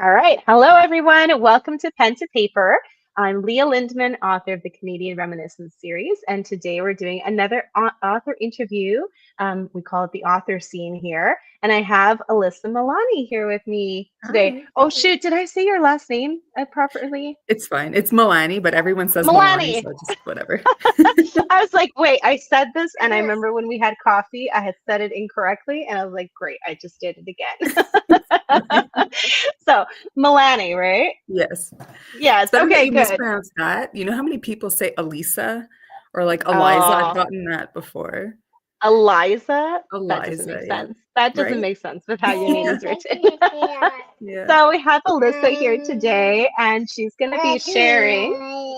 All right. Hello, everyone. Welcome to Pen to Paper. I'm Leah Lindman, author of the Canadian Reminiscence series, and today we're doing another author interview. We call it the author scene here, and I have Alyssa Milani here with me today. Hi. Oh, shoot. Did I say your last name properly? It's fine. It's Milani, but everyone says Milani, Milani. so just whatever. I was like, wait, I said this, and I remember when we had coffee, I had said it incorrectly, and I was like, great, I just did it again. So, Milani, right? Yes. Yes. It's better that Okay, you good. mispronounce that. You know how many people say Alyssa or like Eliza? I've Oh, gotten that before. Eliza? That doesn't Eliza, make yeah. sense. That doesn't Right? make sense with how your name Yeah. is written. Yeah. So we have Alyssa here today, and she's going to be sharing.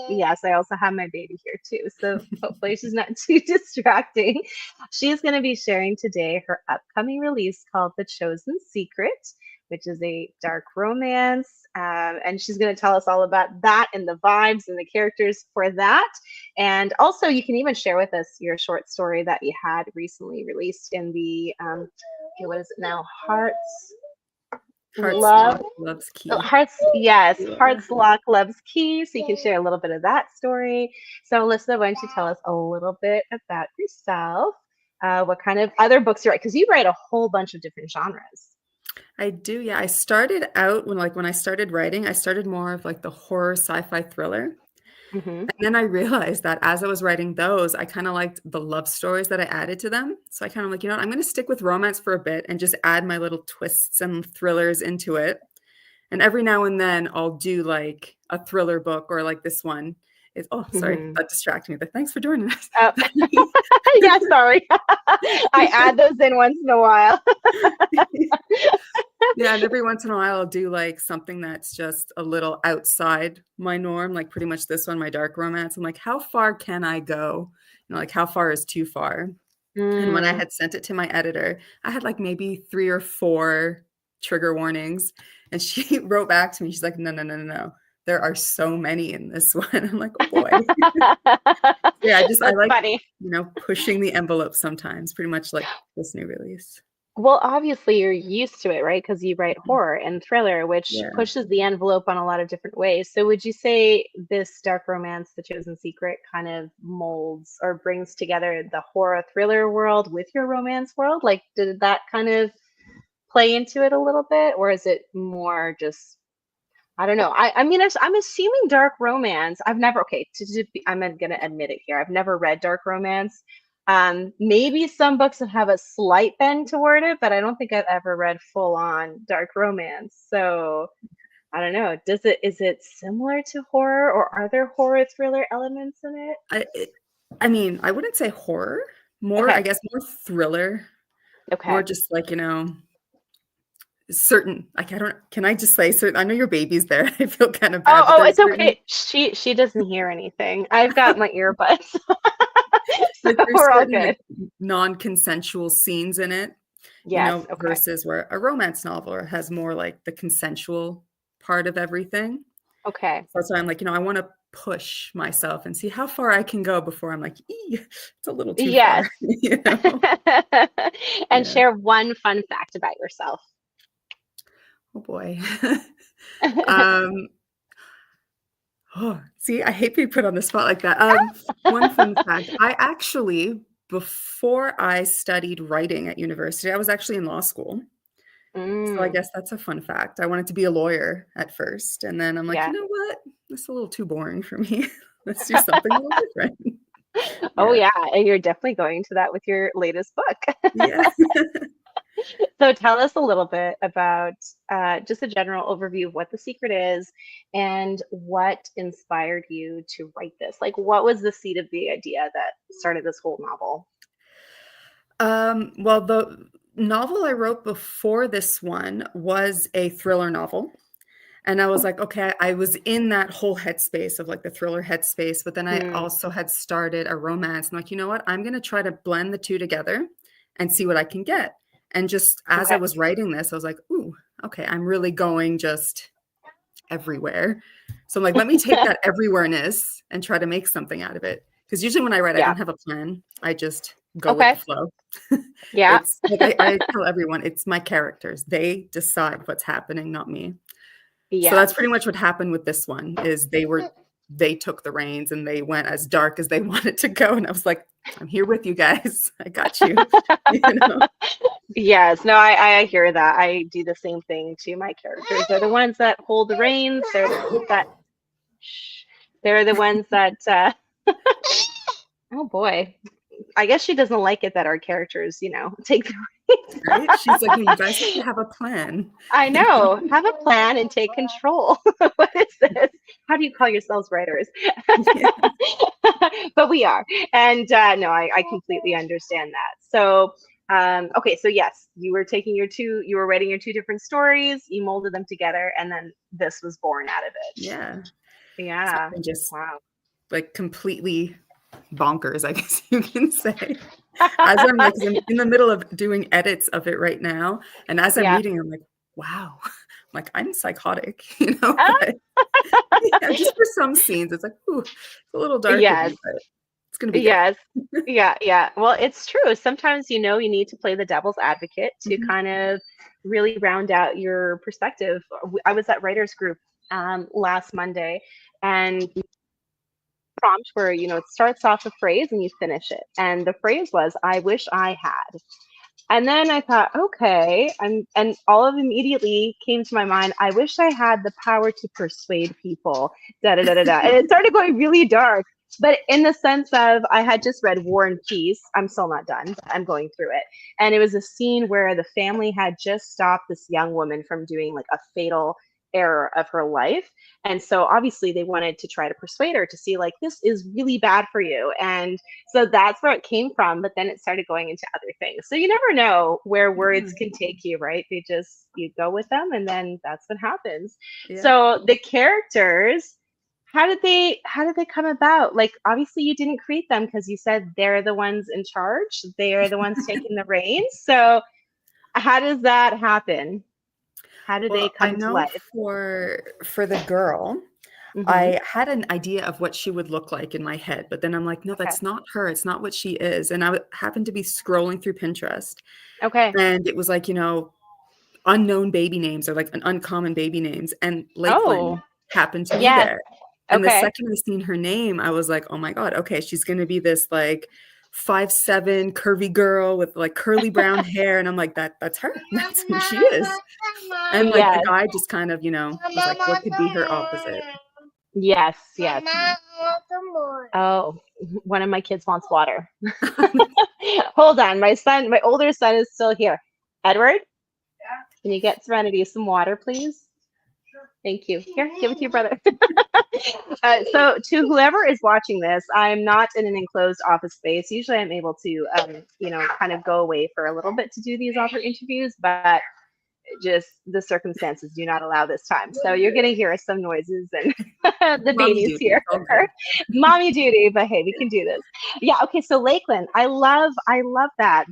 Yes, I also have my baby here too, so hopefully she's not too distracting. She's going to be sharing today her upcoming release called The Chosen Secret, which is a dark romance. And she's going to tell us all about that and the vibes and the characters for that. And also, you can even share with us your short story that you had recently released in the, okay, what is it now? Heart's Love, Lock Loves Key. Yes, Yeah. Hearts Lock Loves Key. So you can share a little bit of that story. So, Alyssa, why don't you tell us a little bit about yourself? What kind of other books you write? Because you write a whole bunch of different genres. I do, yeah. I started out when I started writing, I started more of like the horror sci-fi thriller. Hmm. And then I realized that as I was writing those, I kind of liked the love stories that I added to them. So I kind of like, I'm going to stick with romance for a bit and just add my little twists and thrillers into it. And every now and then I'll do like a thriller book or like this one is, oh, sorry, Hmm. that distracted me. But thanks for joining us. Oh, yeah, sorry. I add those in once in a while. Yeah, and every once in a while I'll do like something that's just a little outside my norm, like pretty much this one, my dark romance. I'm like, how far can I go? Like how far is too far? And when I Mm. had sent it to my editor, I had like maybe 3 or 4 trigger warnings. And she wrote back to me. She's like, no, no, no, no, no. There are so many in this one. I'm like, oh boy. Yeah, I That's like, funny. pushing the envelope sometimes, pretty much like this new release. Well, obviously you're used to it, right? Because you write horror and thriller, which Yeah. pushes the envelope on a lot of different ways. So would you say this dark romance, The Chosen Secret, kind of molds or brings together the horror thriller world with your romance world? Like, did that kind of play into it a little bit, or is it more just I don't know. I mean, I'm assuming dark romance. I've never, okay, I'm going to admit it here. I've never read dark romance. Maybe some books that have a slight bend toward it, but I don't think I've ever read full on dark romance. So I don't know. Is it similar to horror, or are there horror thriller elements in it? I, it, I mean, I wouldn't say horror, I Okay. guess more thriller, more Okay. just like, certain, like, I don't, can I just say certain, I know your baby's there. I feel kind of bad, but Oh, there's it's certain, okay. She doesn't hear anything. I've got my earbuds, so like, there's we're all certain like good. non-consensual scenes in it, Yes. Okay. versus where a romance novel has more like the consensual part of everything. Okay. So that's why I'm like, I want to push myself and see how far I can go before I'm like, it's a little too Yes. far, you know? And Yeah. share one fun fact about yourself. Oh boy. um, oh, see, I hate being put on the spot like that. One fun fact, I actually, before I studied writing at university, I was actually in law school. So I Mm, guess that's a fun fact. I wanted to be a lawyer at first, and then I'm like, you yeah. know what? This is a little too boring for me. Let's do something a little different. Oh, Yeah. yeah. And you're definitely going to that with your latest book. Yeah. So tell us a little bit about just a general overview of what The Secret is and what inspired you to write this. Like, what was the seed of the idea that started this whole novel? Well, the novel I wrote before this one was a thriller novel. And I was like, okay, I was in that whole headspace of like the thriller headspace, but then I Hmm. also had started a romance. I'm like, you know what? I'm going to try to blend the two together and see what I can get. And just as I Okay. was writing this, I was like, ooh, okay, I'm really going just everywhere. So I'm like, let me take that everywhereness and try to make something out of it. Because usually when I write, I Yeah. don't have a plan. I just go with the Okay. flow. Yeah. It's like I tell everyone, it's my characters. They decide what's happening, not me. So that's Yes. pretty much what happened with this one, is they took the reins and they went as dark as they wanted to go. And I was like, I'm here with you guys. I got you. You know? Yes, no, I hear that. I do the same thing to my characters. They're the ones that hold the reins. They're the ones that, shh, they're the ones that, oh boy, I guess she doesn't like it that our characters, take the reins. Right? She's like, no, you guys have to have a plan. I know. Have a plan and take control. What is this? How do you call yourselves writers? Yeah. But we are. And no, I completely understand that. So, okay, so yes, you were writing your two different stories, you molded them together, and then this was born out of it. Yeah. Yeah. Something just Wow. like completely bonkers, I guess you can say. As I'm like, 'cause I'm in the middle of doing edits of it right now. And as I'm Yeah. reading, I'm like, wow, like I'm psychotic, you know, Ah, but yeah, just for some scenes, it's like, ooh, it's a little dark of yes. me, but it's gonna be good. Yes. Yeah, yeah. Well, it's true. Sometimes, you need to play the devil's advocate to Mhm. kind of really round out your perspective. I was at writers group last Monday, and prompt where, it starts off a phrase and you finish it. And the phrase was, I wish I had. And then I thought, okay, and all of immediately came to my mind. I wish I had the power to persuade people. Da da da da da. And it started going really dark, but in the sense of I had just read War and Peace. I'm still not done. I'm going through it, and it was a scene where the family had just stopped this young woman from doing like a fatal error of her life, and so obviously they wanted to try to persuade her to see like this is really bad for you, and so that's where it came from, but then it started going into other things. So you never know where words Yeah. can take you, right? You go with them and then that's what happens. Yeah. So the characters, how did they come about? Like obviously you didn't create them because you said they're the ones in charge. They're the ones taking the reins. So how does that happen? How do they Well, I come to know life? for the girl, Hmm. I had an idea of what she would look like in my head, but then I'm like, no, Okay. that's not her. It's not what she is. And happened to be scrolling through Pinterest, Okay. and it was like, unknown baby names or like an uncommon baby names. And Lakeland Oh, happened to be yes. there. And the Okay. second I seen her name, I was like, oh my God, okay, she's gonna be this like 5'7" curvy girl with like curly brown hair. And I'm like, that's her. That's who she is. And like the Yes. guy just kind of, was like, what could be her opposite? Yes. Yes. Oh, one of my kids wants water. Hold on, my older son is still here. Edward, can you get Serenity some water, please? Thank you. Here, give it to your brother. So, to whoever is watching this, I'm not in an enclosed office space. Usually, I'm able to, kind of go away for a little bit to do these author interviews, but just the circumstances do not allow this time. So you're going to hear some noises and the Mommy baby's duty. here. It's all good. Mommy duty, but hey, we can do this. Yeah, okay, so Lakeland, I love that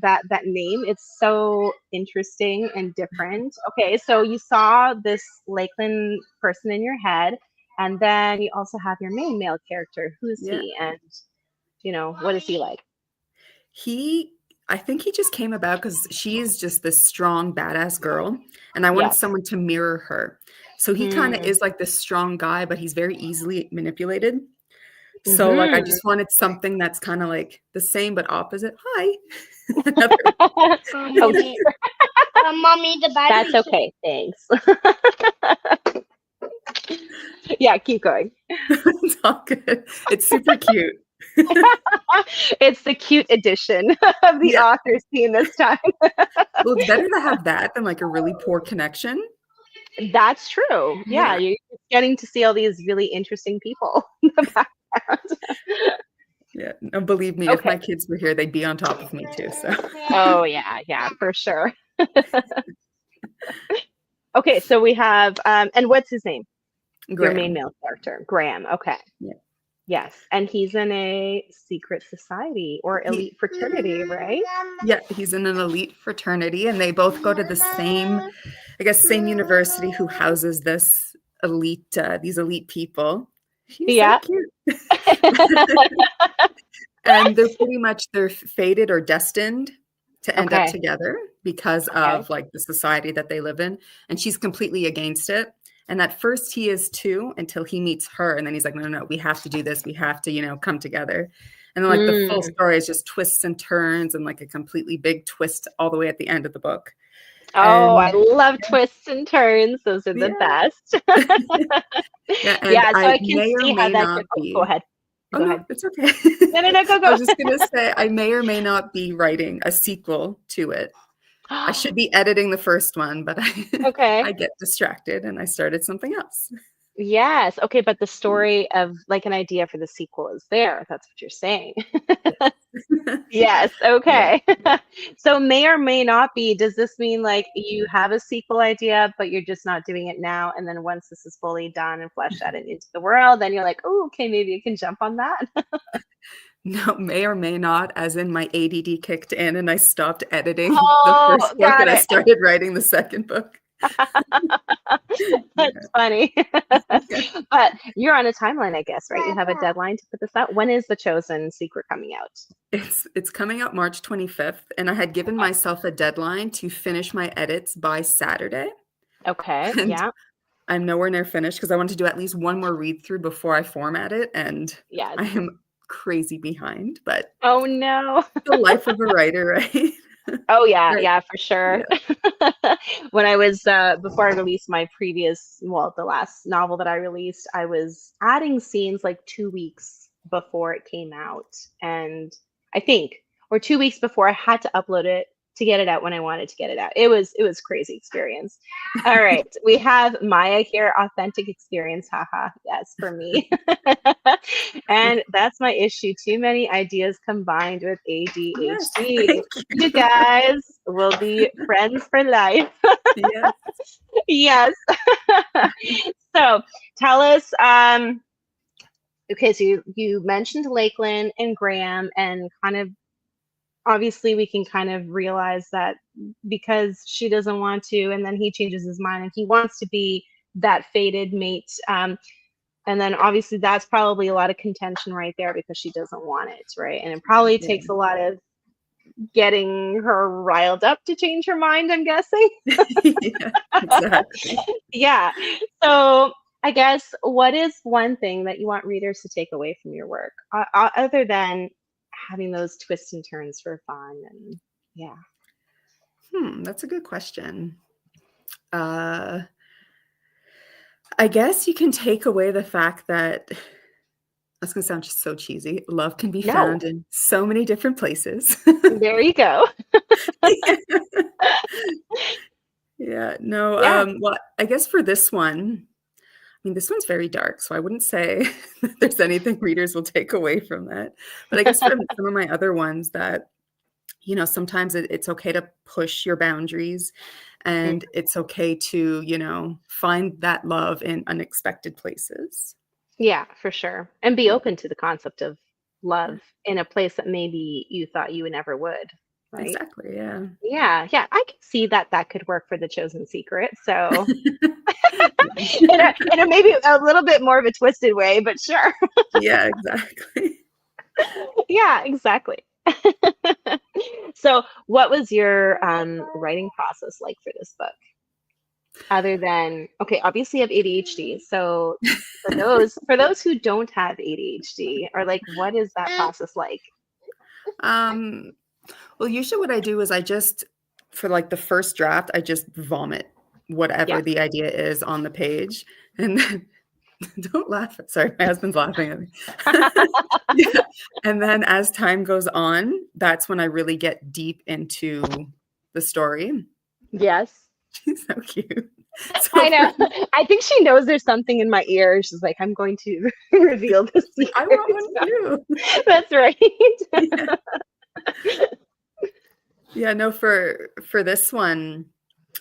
name. It's so interesting and different. Okay, so you saw this Lakeland person in your head, and then you also have your main male character. Who is Yeah. he, and what is he like? I think he just came about because she is just this strong, badass girl. And I wanted Yes. someone to mirror her. So he kind of Hmm. is like this strong guy, but he's very easily manipulated. So like I Hmm. just wanted something that's kind of like the same but opposite. Hi. Another, Oh, Mommy, the that's battery. okay. Thanks. Yeah, keep going. it's all good. It's super cute. It's the cute edition of the Yeah. author scene this time. Well, it's better to have that than like a really poor connection. That's true. Yeah, Yeah. you're getting to see all these really interesting people in the background. Yeah. And believe me, if Okay. my kids were here, they'd be on top of me too. So Oh yeah, yeah, for sure. Okay, so we have and what's his name? Your main Graham. male character, Graham. Okay. Yeah. Yes, and he's in a secret society or He elite fraternity, right? Yeah, he's in an elite fraternity and they both go to the same, I guess, same university who houses these elite people. He's so Yeah. cute. And they're fated or destined to end up Okay. together because Okay. of like the society that they live in. And she's completely against it. And at first he is too, until he meets her. And then he's like, no, no, no, we have to do this. We have to, come together. And then like the full story is just twists and turns and like a completely big twist all the way at the end of the book. Oh, I And love twists and turns. Those are the yeah. best. Yeah. And Yeah, so I I can may or see how may that could. not Oh, go be. ahead. Oh, Go no, ahead. it's okay. No, go, I go. was just going to say, I may or may not be writing a sequel to it. I should be editing the first one, but Okay. I get distracted and I started something else. Yes. Okay, but the story of like an idea for the sequel is there. That's what you're saying. Yes. Yeah. Okay. So may or may not be. Does this mean like you have a sequel idea, but you're just not doing it now? And then once this is fully done and fleshed out and into the world, then you're like, oh, okay, maybe I can jump on that. No, may or may not, as in my ADD kicked in and I stopped editing the Oh, first book got and I it. started writing the second book. That's funny. Yeah. But you're on a timeline, I guess, right? You have a deadline to put this out. When is The Chosen Secret coming out? It's coming out March 25th, and I had given myself a deadline to finish my edits by Saturday. Okay. And Yeah. I'm nowhere near finished because I want to do at least one more read through before I format it, and Yes. I am crazy behind, but Oh no. the life of a writer, right? Oh yeah, Right. yeah, for sure. When I was before I released my the last novel that I released, I was adding scenes like 2 weeks before it came out, and I think, or 2 weeks before I had to upload it to get it out when I wanted to get it out. It was crazy experience. All right, we have Maya here, authentic experience, haha. Yes, for me. And that's my issue. Too many ideas combined with Yes, ADHD. thank You you. guys will be friends for life. Yes. Yes. So tell us, okay, so you mentioned Lakeland and Graham, and kind of obviously we can kind of realize that because she doesn't want to, and then he changes his mind and he wants to be that fated mate. And then obviously that's probably a lot of contention right there because she doesn't want it, right? And it probably Yeah. takes a lot of getting her riled up to change her mind, I'm guessing. Yeah, exactly. Yeah. So I guess what is one thing that you want readers to take away from your work, other than having those twists and turns for fun? And yeah. That's a good question. I guess you can take away the fact that that's going to sound just so cheesy. Love can be No. found in so many different places. There you go. Yeah, no, Yeah. well, I guess for this one, I mean, this one's very dark, so I wouldn't say that there's anything readers will take away from that. But I guess from some of my other ones that, sometimes it's okay to push your boundaries Mm, and it's okay to, find that love in unexpected places. yeah, for sure. And be Yeah, open to the concept of yeah, love in a place that maybe you thought you never would, right? exactly. Yeah. Yeah, yeah, I can see that that could work for The Chosen Secret. So, in a maybe a little bit more of a twisted way, but sure. Yeah, exactly. Yeah, exactly. So, what was your writing process like for this book? Other than, okay, obviously you have ADHD. So, for those who don't have ADHD, or like, what is that process like? Um, well, usually what I do is for like the first draft, I just vomit whatever Yes. the idea is on the page. And then don't laugh. Sorry, my husband's laughing at me. Yeah. And then as time goes on, that's when I really get deep into the story. Yes. She's so cute. So I know. I think she knows there's something in my ear. She's like, I'm going to reveal the I secret. want one too. That's right. Yeah. Yeah, no, for this one,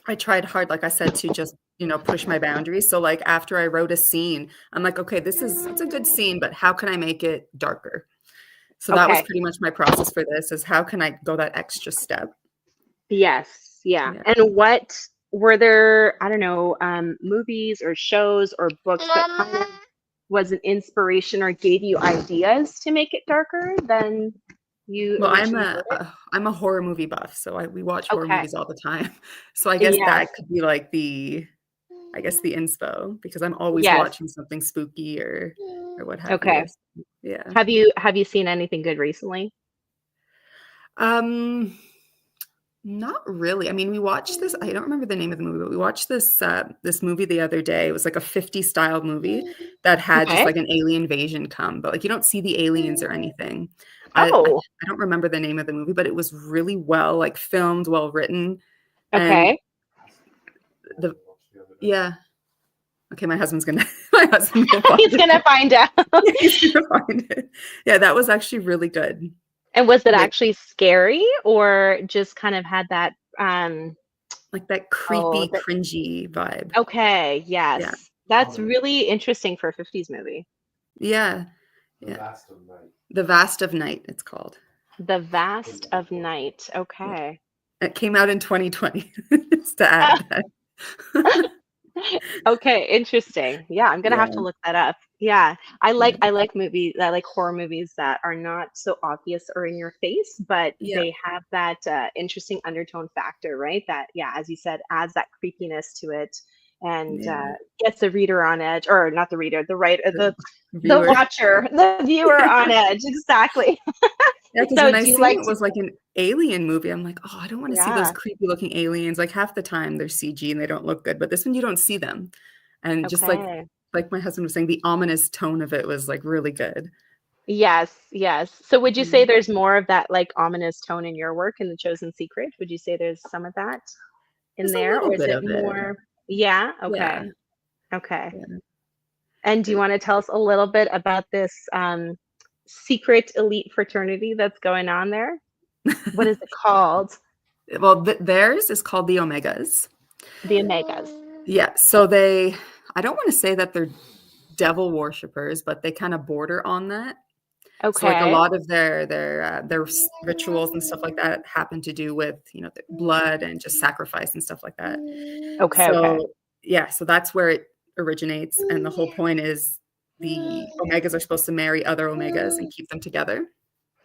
I tried hard, like I said, to just, push my boundaries. So like after I wrote a scene, I'm like, okay, it's a good scene, but how can I make it darker? So that was Okay. pretty much my process for this, is how can I go that extra step? Yes. Yeah. Yeah. And what were there, I don't know, movies or shows or books that kind of was an inspiration or gave you ideas to make it darker than you Well, originally wrote it? I'm a horror movie buff, so we watch horror Okay. movies all the time. So I guess Yes. that could be like I guess, the inspo, because I'm always Yes. watching something spooky or what have Okay. you. Yeah. Have you seen anything good recently? Not really. I mean, we watched this, I don't remember the name of the movie, but we watched this movie the other day. It was like a 50 style movie that had just Okay. like an alien invasion come, but like you don't see the aliens or anything. Oh, I don't remember the name of the movie, but it was really well like filmed, well written. And okay. yeah. Okay, my husband will find He's gonna it. find out. He's gonna find it. Yeah, that was actually really good. And was it Like actually scary or just kind of had that like that oh, creepy, cringy vibe. okay, yes. Yeah. That's really interesting for a 50s movie. Yeah. The Vast of Night. The Vast of Night, it's called. The Vast of Night. Yeah. Okay. It came out in 2020, just to add that. Okay, interesting. Yeah, I'm gonna have to Yeah. look that up. Yeah, I like movies. I like horror movies that are not so obvious or in your face, but Yeah. they have that interesting undertone factor, right? That, yeah, as you said, adds that creepiness to it and Yeah. gets the reader on edge, or not the reader, the Viewer. watcher, the viewer on edge. Exactly. Yeah, because So when I do you seen like it to? was like an alien movie, I'm like, oh, I don't want to see those Yeah. creepy looking aliens. Like half the time they're CG and they don't look good, but this one you don't see them. And just Okay. like my husband was saying, the ominous tone of it was like really good. Yes, yes. So would you say Mm. there's more of that like ominous tone in your work in The Chosen Secret? Would you say there's some of that in There's a there, little or is bit it of it. more? Yeah, Yeah. okay. Okay. Yeah. And do you want to tell us a little bit about this secret elite fraternity that's going on there? What is it called? Well, theirs is called the Omegas. The Omegas. Yeah. So I don't want to say that they're devil worshippers, but they kind of border on that. So like a Okay. lot of their rituals and stuff like that happen to do with, the blood and just sacrifice and stuff like that. Okay, okay. So yeah, so that's where it originates. And the whole point is the Omegas are supposed to marry other Omegas and keep them together.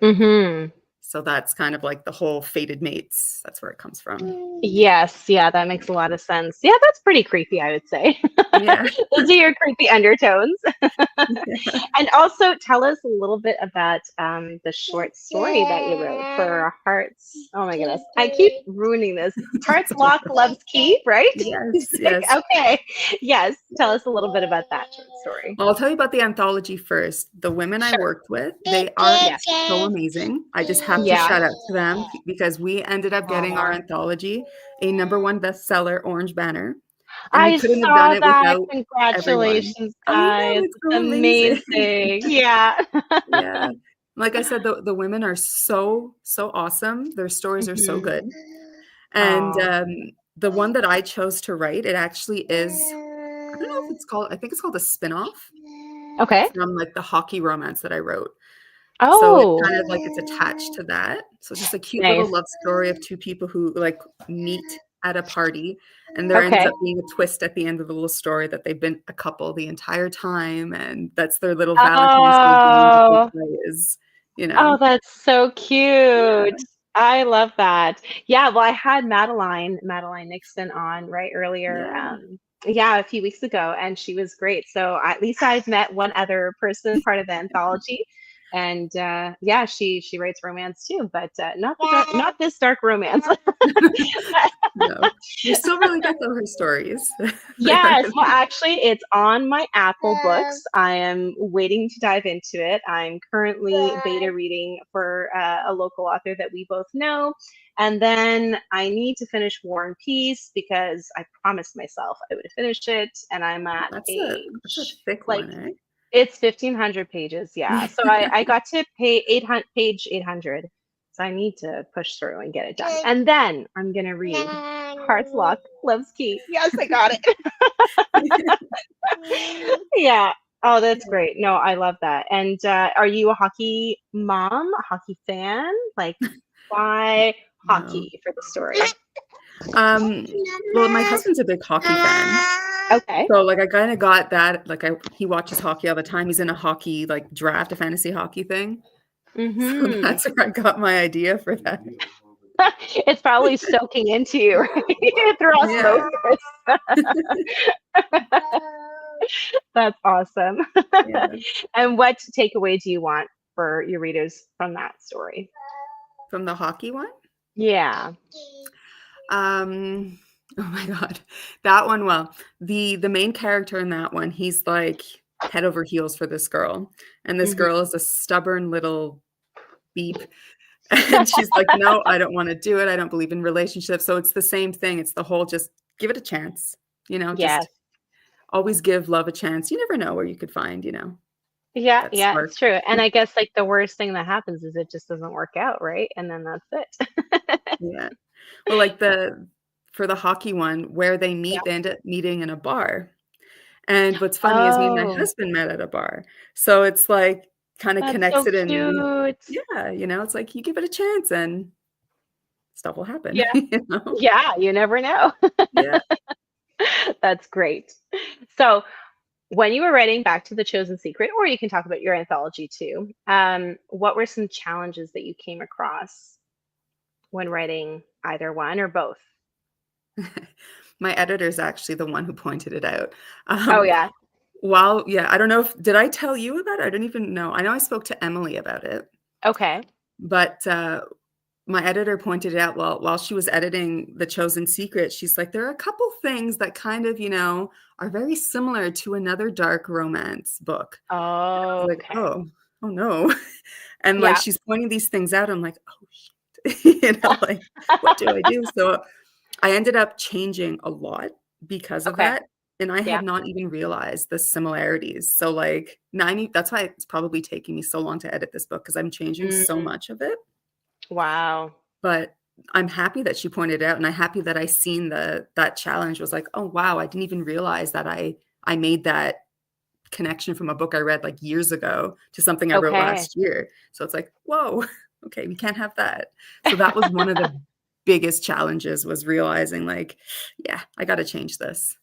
Mm-hmm. So that's kind of like the whole fated mates. That's where it comes from. Yes, yeah, that makes a lot of sense. Yeah, that's pretty creepy, I would say. Yeah. Those are your creepy undertones. Yeah. And also tell us a little bit about the short story that you wrote for Hearts. Oh my goodness, I keep ruining this. Hearts Lock Love's Key, right? Yes, yes. Okay. Yes. Tell us a little bit about that short story. Well, I'll tell you about the anthology first. The women I Sure. worked with, they are Yes. so amazing. I just have to Yeah. shout out to them because we ended up getting our Aw. anthology a #1 bestseller, Orange Banner. And I we couldn't have saw done it that. without everyone. Congratulations, I know, guys. it's It's so amazing. amazing. Yeah. Yeah. Like I said, the women are so, so awesome. Their stories are so Mhm. good. And Aw. the one that I chose to write, it actually is, I don't know if it's called, I think it's called a spin-off Okay. from like the hockey romance that I wrote. So it's Oh, kind of like it's attached to that. So it's just a cute nice. little love story of two people who like meet at a party, and there ends Okay. up being a twist at the end of the little story that they've been a couple the entire time, and that's their little Valentine's Day game that Oh, they play is, you oh, know. that's so Yeah. cute. I love that. Yeah, well, I had Madeline Nixon on right earlier. Yeah. Yeah, a few weeks ago, and she was great. So at least I've met one other person part of the anthology, and yeah, she writes romance too, but not this dark romance. No. They're still really good though, her stories. They are Yes, well, really actually, it's on my Apple Books. I am waiting to dive into it. I'm currently beta reading for a local author that we both know. And then I need to finish War and Peace because I promised myself I would finish it. And I'm at that's a page, thick like, one, eh? it's 1,500 pages. Yeah. So I got to page 800. So I need to push through and get it done. And then I'm going to read Heart's Lock, Love's Key. Yes, I got it. Yeah. Oh, that's great. No, I love that. And are you a hockey mom, a hockey fan? Like, why No. hockey for the story? Well, my husband's a big hockey fan. Okay. So like I kind of got that, like he watches hockey all the time. He's in a hockey like draft, a fantasy hockey thing. So Mm-hmm. that's where I got my idea for that. It's probably soaking into you, right? Through Yeah. osmosis. That's awesome. Yeah. And what takeaway do you want for your readers from that story? From the hockey one? Yeah. Oh my God. That one, well, the main character in that one, he's like head over heels for this girl. And this Mhm. girl is a stubborn little beep. And she's like, no, I don't want to do it. I don't believe in relationships. So it's the same thing. It's the whole just give it a chance, Yes. just always give love a chance. You never know where you could find, Yeah, that yeah, spark. it's true. And I guess like the worst thing that happens is it just doesn't work out, right? And then that's it. Yeah. Well, like for the hockey one where they Yeah. meet, they end up meeting in a bar. And what's funny is me and my Oh, husband met at a bar. So it's like kind of that's connects so it and cute. yeah, it's like you give it a chance and stuff will happen, Yeah. Yeah, you never know. Yeah. That's great. So, when you were writing back to the Chosen Secret, or you can talk about your anthology too, what were some challenges that you came across when writing either one or both? My editor is actually the one who pointed it out. Oh, Um, yeah. yeah, I don't know did I tell you about it? I don't even know. I know I spoke to Emily about it, Okay. but my editor pointed it out while she was editing The Chosen Secret. She's like, there are a couple things that kind of, are very similar to another dark romance book. And I was Oh, like, okay. oh no. And like Yeah. she's pointing these things out. I'm like, oh shit. Like, what do I do? So I ended up changing a lot because of Okay. that. And I Yeah. had not even realized the similarities. So like 90, that's why it's probably taking me so long to edit this book because I'm changing so Mm, much of it. wow. But I'm happy that she pointed it out, and I'm happy that I seen that challenge was like, oh wow, I didn't even realize that I made that connection from a book I read like years ago to something I wrote Okay. last year. So it's like, whoa, okay, we can't have that. So that was one of the biggest challenges was realizing like, yeah, I got to change this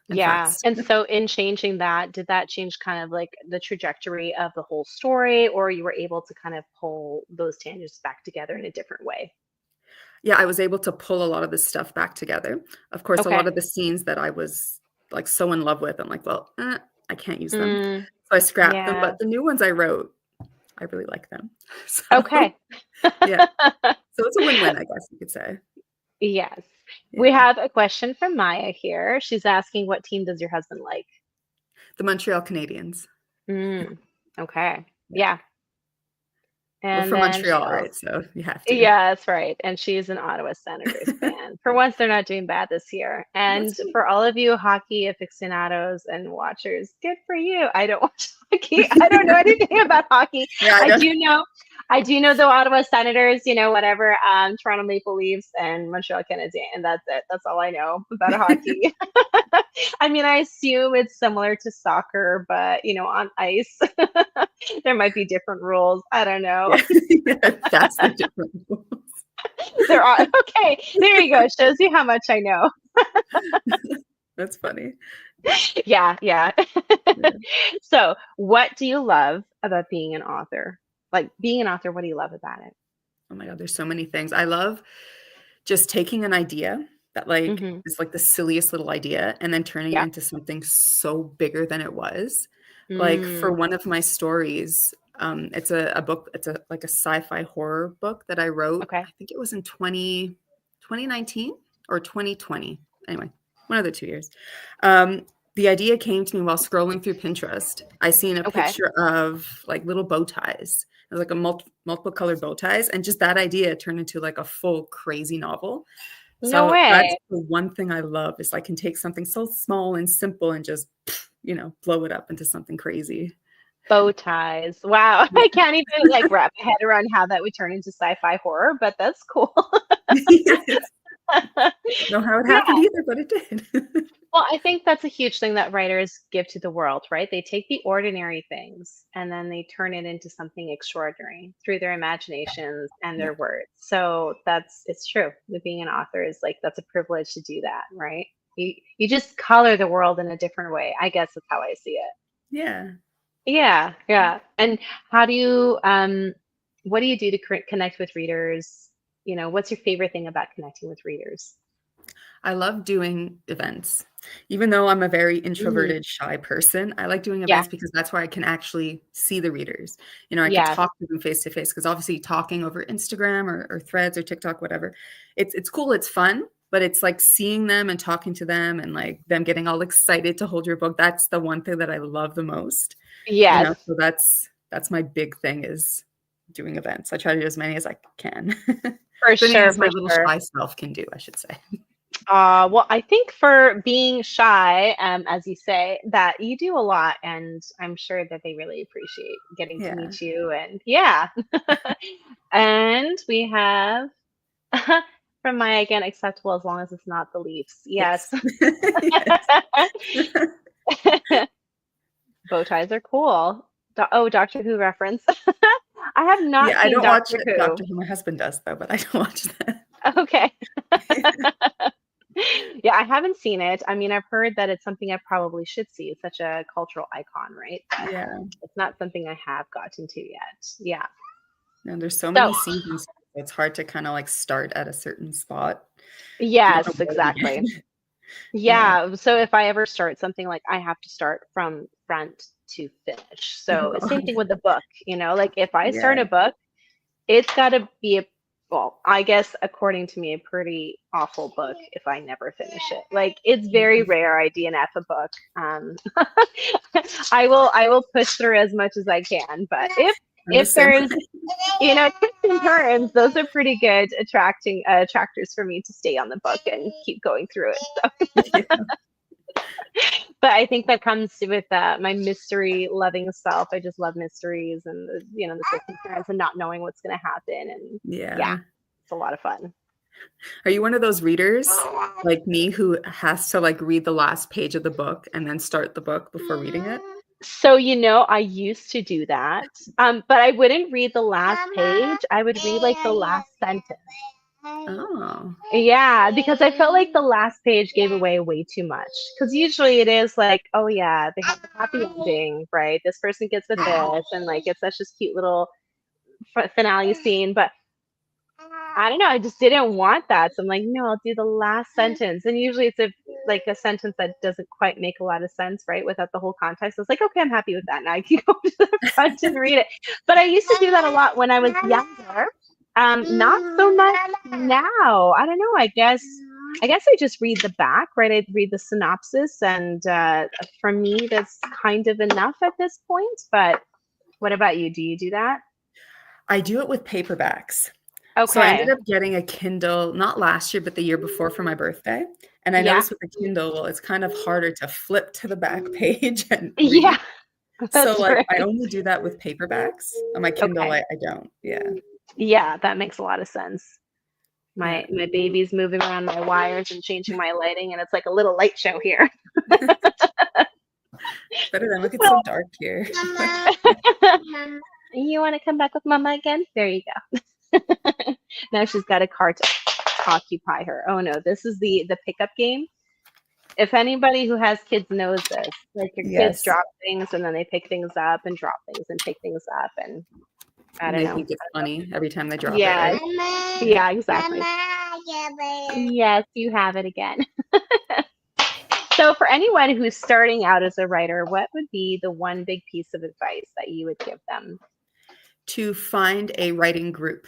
and Yeah. fast. And so in changing that, did that change kind of like the trajectory of the whole story, or you were able to kind of pull those tangents back together in a different way? Yeah, I was able to pull a lot of this stuff back together. Of course, a lot Okay. of the scenes that I was like so in love with, I'm like, well, I can't use them. Mm, So I scrapped them, yeah. but the new ones I wrote, I really like them. So Okay. yeah. So it's a win-win, I guess you could say. Yes. We Yeah. have a question from Maya here. She's asking, what team does your husband like? The Montreal Canadiens. Mm, okay. Yeah. Yeah. We're And from then she Montreal, also, right? So you have to. yeah, that's right. And she's an Ottawa Senators fan. For once, they're not doing bad this year. That's And good. for all of you hockey aficionados and watchers, good for you. I don't watch hockey. I don't know anything about hockey. Yeah, I I don't. do know, I do know the Ottawa Senators, whatever, Toronto Maple Leafs and Montreal Canadiens, and that's it. That's all I know about hockey. I mean, I assume it's similar to soccer, but on ice, there might be different rules. I don't know. Yeah, yeah, vastly different rules. There are. Okay, there you go. Shows you how much I know. That's funny. Yeah, yeah. Yeah. So, what do you love about being an author? Like being an author, what do you love about it? Oh my God, there's so many things. I love just taking an idea that like Hmm. is like the silliest little idea and then turning it Yeah. into something so bigger than it was. Like for Mm, one of my stories, it's a book, it's like a sci-fi horror book that I wrote. okay. I think it was in 2019 or 2020. Anyway, one of the 2 years. The idea came to me while scrolling through Pinterest. I seen a Okay. picture of like little bow ties. It was like a multiple colored bow ties. And just that idea turned into like a full crazy novel. No So that's way. the one thing I love is I can take something so small and simple and just, blow it up into something crazy. Bow ties. Wow. Yeah. I can't even like wrap my head around how that would turn into sci-fi horror, but that's cool. Yes. Don't know how it Yeah. happened either, but it did. Well, I think that's a huge thing that writers give to the world, right? They take the ordinary things and then they turn it into something extraordinary through their imaginations and Yeah. their words. So it's true. With being an author is like that's a privilege to do that, right? You just color the world in a different way. I guess that's how I see it. Yeah. Yeah, yeah. And how do you what do you do to connect with readers? What's your favorite thing about connecting with readers? I love doing events. Even though I'm a very Mm, introverted, shy person, I like doing yeah. events because that's where I can actually see the readers. You know, I could Yes. talk to them face to face because obviously talking over Instagram or Threads or TikTok, whatever, it's cool, it's fun, but it's like seeing them and talking to them and like them getting all excited to hold your book. That's the one thing that I love the most. You Yes. know, so that's my big thing is doing events. I try to do as many as I can. For As many sure. as my For little sure. shy self can do, I should say. Well, I think for being shy, as you say, that you do a lot, and I'm sure that they really appreciate getting to Yeah. meet you. And yeah, and we have from my again acceptable as long as it's not the Leafs. Yes, Yes. Yes. bow ties are cool. Oh, Doctor Who reference. I have not Yeah, I seen don't watch Doctor Who. Doctor Who. My husband does though, but I don't watch that. Okay. Yeah, I haven't seen it. I mean, I've heard that it's something I probably should see. It's such a cultural icon, right? But Yeah. it's not something I have gotten to yet. Yeah. And there's so So, many seasons, it's hard to kind of like start at a certain spot. You don't know yes, where to exactly. begin. Yeah. Yeah. So if I ever start something like I have to start from front to finish. So Oh, same thing with the book, like if I start yeah. a book, it's got to be well, I guess according to me, a pretty awful book if I never finish it. Like it's very Yeah. rare I DNF a book. I will push through as much as I can, but I'm the if same there's way. twists and turns, those are pretty good attractors for me to stay on the book and keep going through it. Yeah. But I think that comes with my mystery loving self. I just love mysteries and the twists and turns and not knowing what's going to happen. And yeah, Yeah. it's a lot of fun. Are you one of those readers like me who has to like read the last page of the book and then start the book before reading it? So, I used to do that, but I wouldn't read the last page. I would read like the last sentence. Oh. Yeah, because I felt like the last page gave away way too much. Because usually it is like, oh yeah, they have a happy ending, right? This person gets with Yeah. this, and like it's such this cute little finale scene. But I don't know, I just didn't want that. So I'm like, no, I'll do the last sentence. And usually it's a sentence that doesn't quite make a lot of sense, right? Without the whole context. I was like, okay, I'm happy with that. Now I can go to the front and read it. But I used to do that a lot when I was younger. Not so much now. I don't know. I guess I just read the back, right? I read the synopsis, and for me, that's kind of enough at this point. But what about you? Do you do that? I do it with paperbacks. So I ended Okay. up getting a Kindle, not last year, but the year before for my birthday. And I Yeah. noticed with the Kindle, well, it's kind of harder to flip to the back page and Yeah. read. So That's like right. I only do that with paperbacks. On my Kindle, Okay. I don't. Yeah. Yeah, that makes a lot of sense. Yeah. My baby's moving around my wires and changing my lighting, and it's like a little light show here. Better than look, it's so dark here. You want to come back with Mama again? There you go. Now she's got a car to occupy her. Oh no, this is the pickup game. If anybody who has kids knows this, like your kids Yes. drop things and then they pick things up and drop things and pick things up, and I And don't they know. think it's funny every time they drop it, Yeah, right? yeah, exactly. Yes, you have it again. So, for anyone who's starting out as a writer, what would be the one big piece of advice that you would give them? To find a writing group.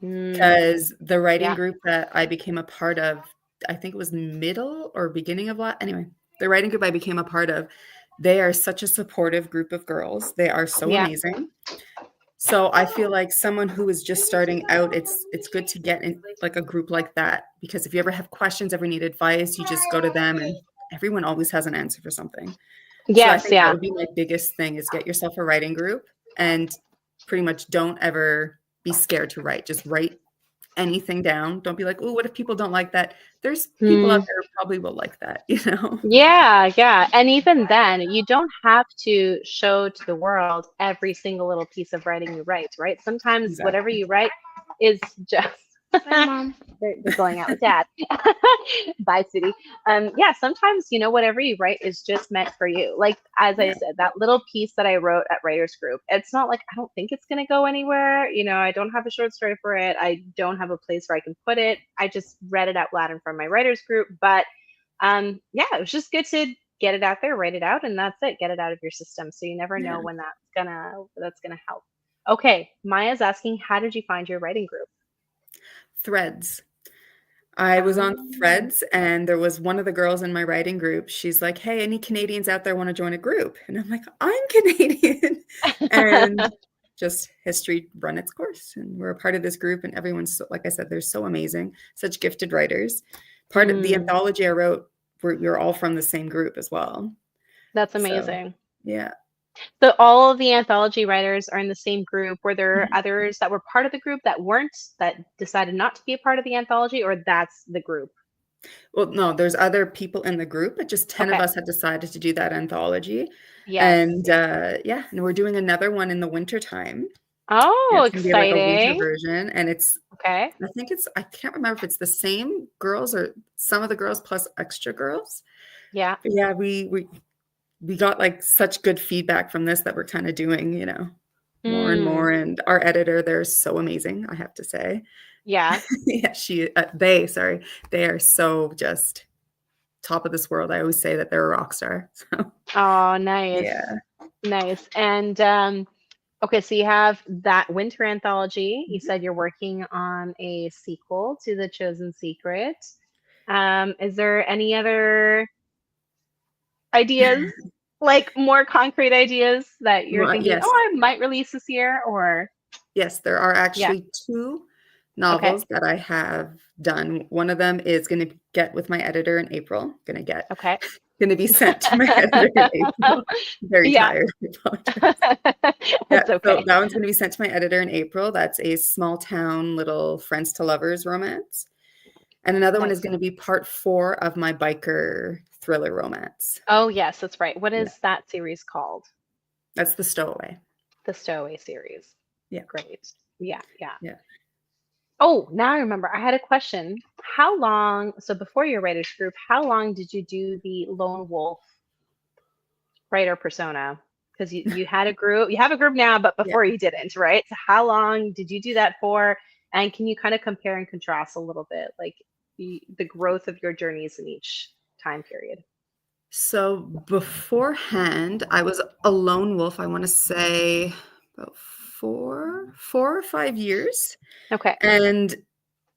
Mm, Because the writing yeah, group that I became a part of, I think it was middle or beginning of anyway, the writing group I became a part of, they are such a supportive group of girls. They are so yeah, amazing. So I feel like someone who is just starting out, it's good to get in like a group like that, because if you ever have questions, ever need advice, you just go to them and everyone always has an answer for something. So I yes, think that yeah. would be my biggest thing is get yourself a writing group and pretty much don't ever be scared to write. Just write anything down. Don't be like, oh, what if people don't like that? There's people out Hmm. there who probably will like that, you know? Yeah, yeah. And even then, you don't have to show to the world every single little piece of writing you write, right? Sometimes whatever Exactly. you write is just Bye, Mom. They're going out with dad. Bye, City. Yeah, sometimes, whatever you write is just meant for you. Like, as I Yeah. said, that little piece that I wrote at Writers Group, it's not like I don't think it's going to go anywhere. I don't have a short story for it. I don't have a place where I can put it. I just read it out loud in front of my Writers Group. But yeah, it was just good to get it out there, write it out, and that's it. Get it out of your system. So you never know Yeah. when that's gonna help. Okay, Maya's asking, how did you find your writing group? Threads. I was on Um, Threads, and there was one of the girls in my writing group. She's like, "Hey, any Canadians out there want to join a group?" And I'm like, "I'm Canadian." And just history run its course. And we're a part of this group, and everyone's so, like I said, they're so amazing, such gifted writers. Part of the Mm, anthology I wrote, we're all from the same group as well. that's So amazing. yeah. So all of the anthology writers are in the same group. Were there Mhm. others that were part of the group that weren't, that decided not to be a part of the anthology, or that's the group? Well, no, there's other people in the group, but just 10 of Okay. us had decided to do that anthology. Yes. And yeah, and we're doing another one in the winter time. Yeah, Oh, it's gonna be like a winter exciting. version, and Okay. I can't remember if it's the same girls or some of the girls plus extra girls. Yeah. But yeah, we got like such good feedback from this that we're kind of doing, more and Mm, more. And our editor, they're so amazing, I have to say. yeah. Yeah, they are so just top of this world. I always say that they're a rock star. So Oh, nice. yeah. Nice. And okay, so you have that winter anthology. You Mhm. said you're working on a sequel to The Chosen Secret. Is there any other ideas, like more concrete ideas that you're Well, thinking, yes. oh, I might release this year, or Yes, there are yeah, actually 2 okay, novels that I have done. One of them is gonna get with my editor in April. okay. Gonna be sent to my editor in April. Very Yeah, tired, I apologize. Yeah, it's so okay. that one's gonna be sent to my editor in April. That's a small town, little friends to lovers romance. And another one is Nice. gonna be part 4 of my biker thriller romance. Oh, yes, that's right. What Yeah, is that series called? that's The Stowaway. The Stowaway series. Yeah, Great. Yeah, yeah. yeah. Oh, now I remember. I had a question. How long, so before your writers group, how long did you do the lone wolf writer persona? Because you had a group, you have a group now, but Yeah. before you didn't, right? So how long did you do that for? And can you kind of compare and contrast a little bit, like the growth of your journeys in each time period? So beforehand, I was a lone wolf, I wanna say about 4 or 5 years. Okay. And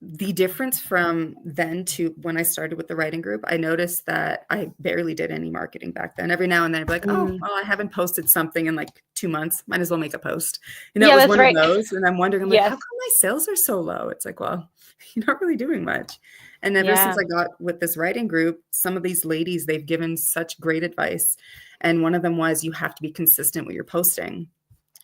the difference from then to when I started with the writing group, I noticed that I barely did any marketing back then. Every now and then I'd be like, "Oh, Mm. well, I haven't posted something in like 2 months. Might as well make a post." It Yeah, was that's one of right. those, and I'm wondering, I'm like, Yes. "How come my sales are so low?" It's like, "Well, you're not really doing much." And ever since Yeah. I got with this writing group, some of these ladies, they've given such great advice. And one of them was, you have to be consistent with your posting.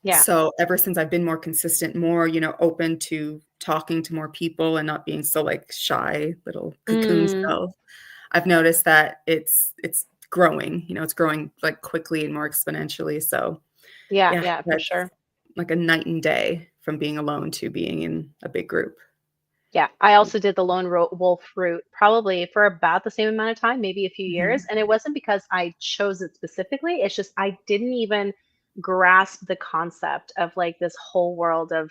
Yeah. So ever since I've been more consistent, more, open to talking to more people and not being so like shy little cocoon Mm. self, I've noticed that it's growing, it's growing like quickly and more exponentially. So Yeah. yeah, Yeah, for that's sure. like a night and day from being alone to being in a big group. Yeah, I also did the wolf route probably for about the same amount of time, maybe a few years. Mhm. And it wasn't because I chose it specifically. It's just I didn't even grasp the concept of like this whole world of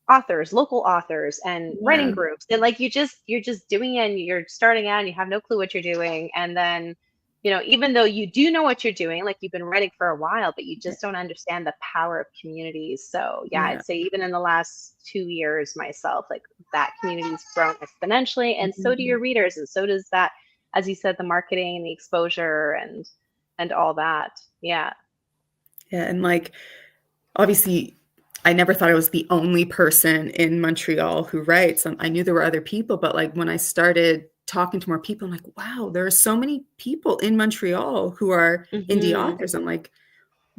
authors, local authors, and writing Yeah. groups. And like you're just doing it and you're starting out and you have no clue what you're doing. And then, even though you do know what you're doing, like you've been writing for a while, but you Yeah. just don't understand the power of communities. So yeah, Yeah. I'd say even in the last 2 years myself, like that community's grown exponentially. And so do Mhm. your readers, and so does that, as you said, the marketing and the exposure and all that. Yeah. Yeah, and like obviously, I never thought I was the only person in Montreal who writes. I knew there were other people, but like when I started talking to more people, I'm like, wow, there are so many people in Montreal who are indie Hmm. authors. I'm like,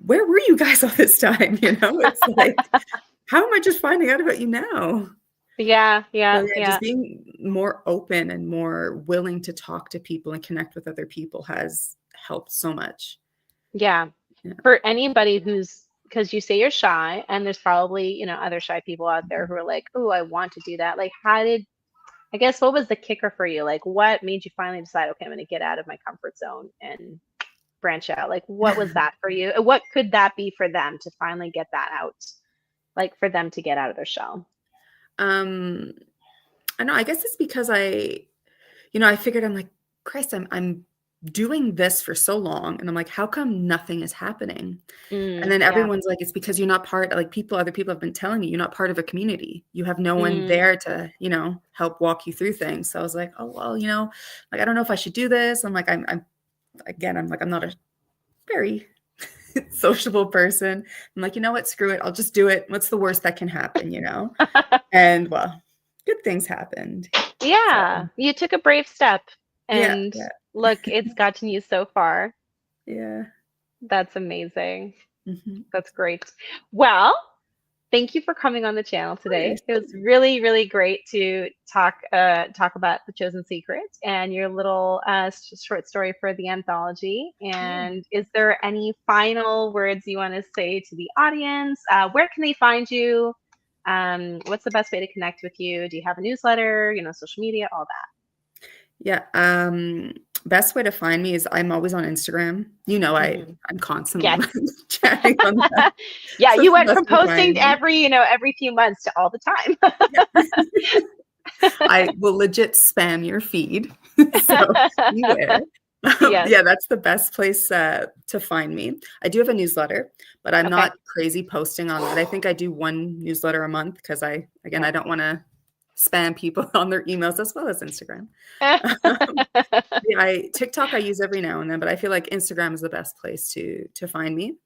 where were you guys all this time? It's like, how am I just finding out about you now? Yeah, So yeah, yeah, yeah. just being more open and more willing to talk to people and connect with other people has helped so much. Yeah. Yeah. For anybody who's, because you say you're shy, and there's probably, other shy people out there who are like, oh, I want to do that. Like, how did I guess what was the kicker for you? Like, what made you finally decide, okay, I'm going to get out of my comfort zone and branch out? Like, what was that for you? What could that be for them to finally get that out? Like, for them to get out of their shell? Um, I know, I guess it's because I figured I'm like, Christ, I'm doing this for so long. And I'm like, how come nothing is happening? And then Yeah. everyone's like, it's because you're not other people have been telling me you're not part of a community. You have no one Mm. there to, help walk you through things. So I was like, oh, well, like, I don't know if I should do this. I'm like, I'm not a very sociable person. I'm like, you know what? Screw it. I'll just do it. What's the worst that can happen, And well, good things happened. Yeah. So, You took a brave step, yeah. and look, it's gotten you so far. Yeah. That's amazing. Mm-hmm. That's great. Well, thank you for coming on the channel today. It was really, really great to talk about The Chosen Secret and your little short story for the anthology. And is there any final words you want to say to the audience? Where can they find you? What's the best way to connect with you? Do you have a newsletter, social media, all that? Yeah. Best way to find me is I'm always on Instagram. I'm constantly chatting on that. Yeah, So you it's the went best from way to find posting me. every few months to all the time. I will legit spam your feed. So beware. Yes. Yeah, that's the best place to find me. I do have a newsletter, but I'm not crazy posting on that. I think I do one newsletter a month because I don't want to spam people on their emails as well as Instagram. TikTok I use every now and then, but I feel like Instagram is the best place to find me.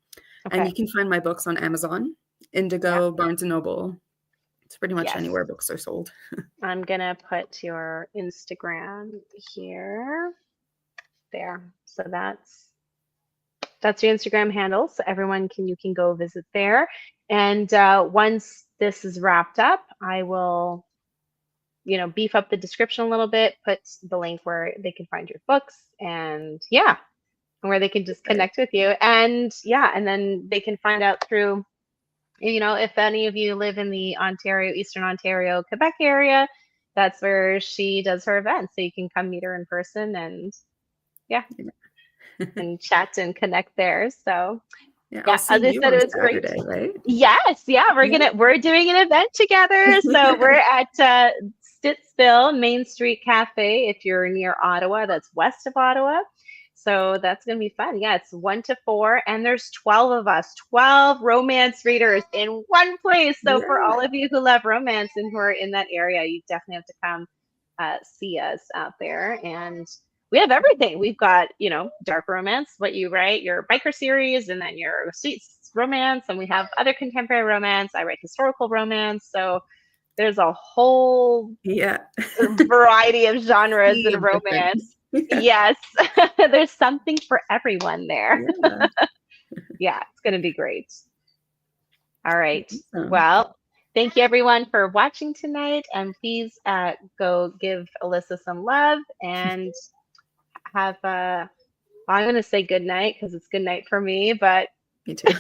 And you can find my books on Amazon, Indigo, Barnes & Noble. It's pretty much anywhere books are sold. I'm going to put your Instagram here. There. So that's your Instagram handle. So everyone you can go visit there. And once this is wrapped up, I will beef up the description a little bit, put the link where they can find your books and where they can just connect with you. And and then they can find out through, if any of you live in the Eastern Ontario, Quebec area, that's where she does her events. So you can come meet her in person and and chat and connect there. So as I said, it was Saturday, great. Right? Yes, we're doing an event together. So we're at Stittsville Main Street Cafe. If you're near Ottawa, that's west of Ottawa. So that's going to be fun. Yeah, it's 1 to 4, and there's 12 of us, 12 romance readers in one place. So for all of you who love romance and who are in that area, you definitely have to come see us out there. And we have everything. We've got, dark romance, what you write, your biker series, and then your sweet romance. And we have other contemporary romance. I write historical romance. So there's a whole variety of genres in romance. Yes. There's something for everyone there. It's going to be great. All right. Well, thank you everyone for watching tonight. And please go give Alyssa some love and have I'm going to say good night because it's good night for me, but me too.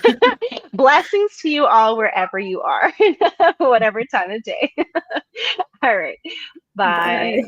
Blessings to you all wherever you are, whatever time of day. All right. Bye.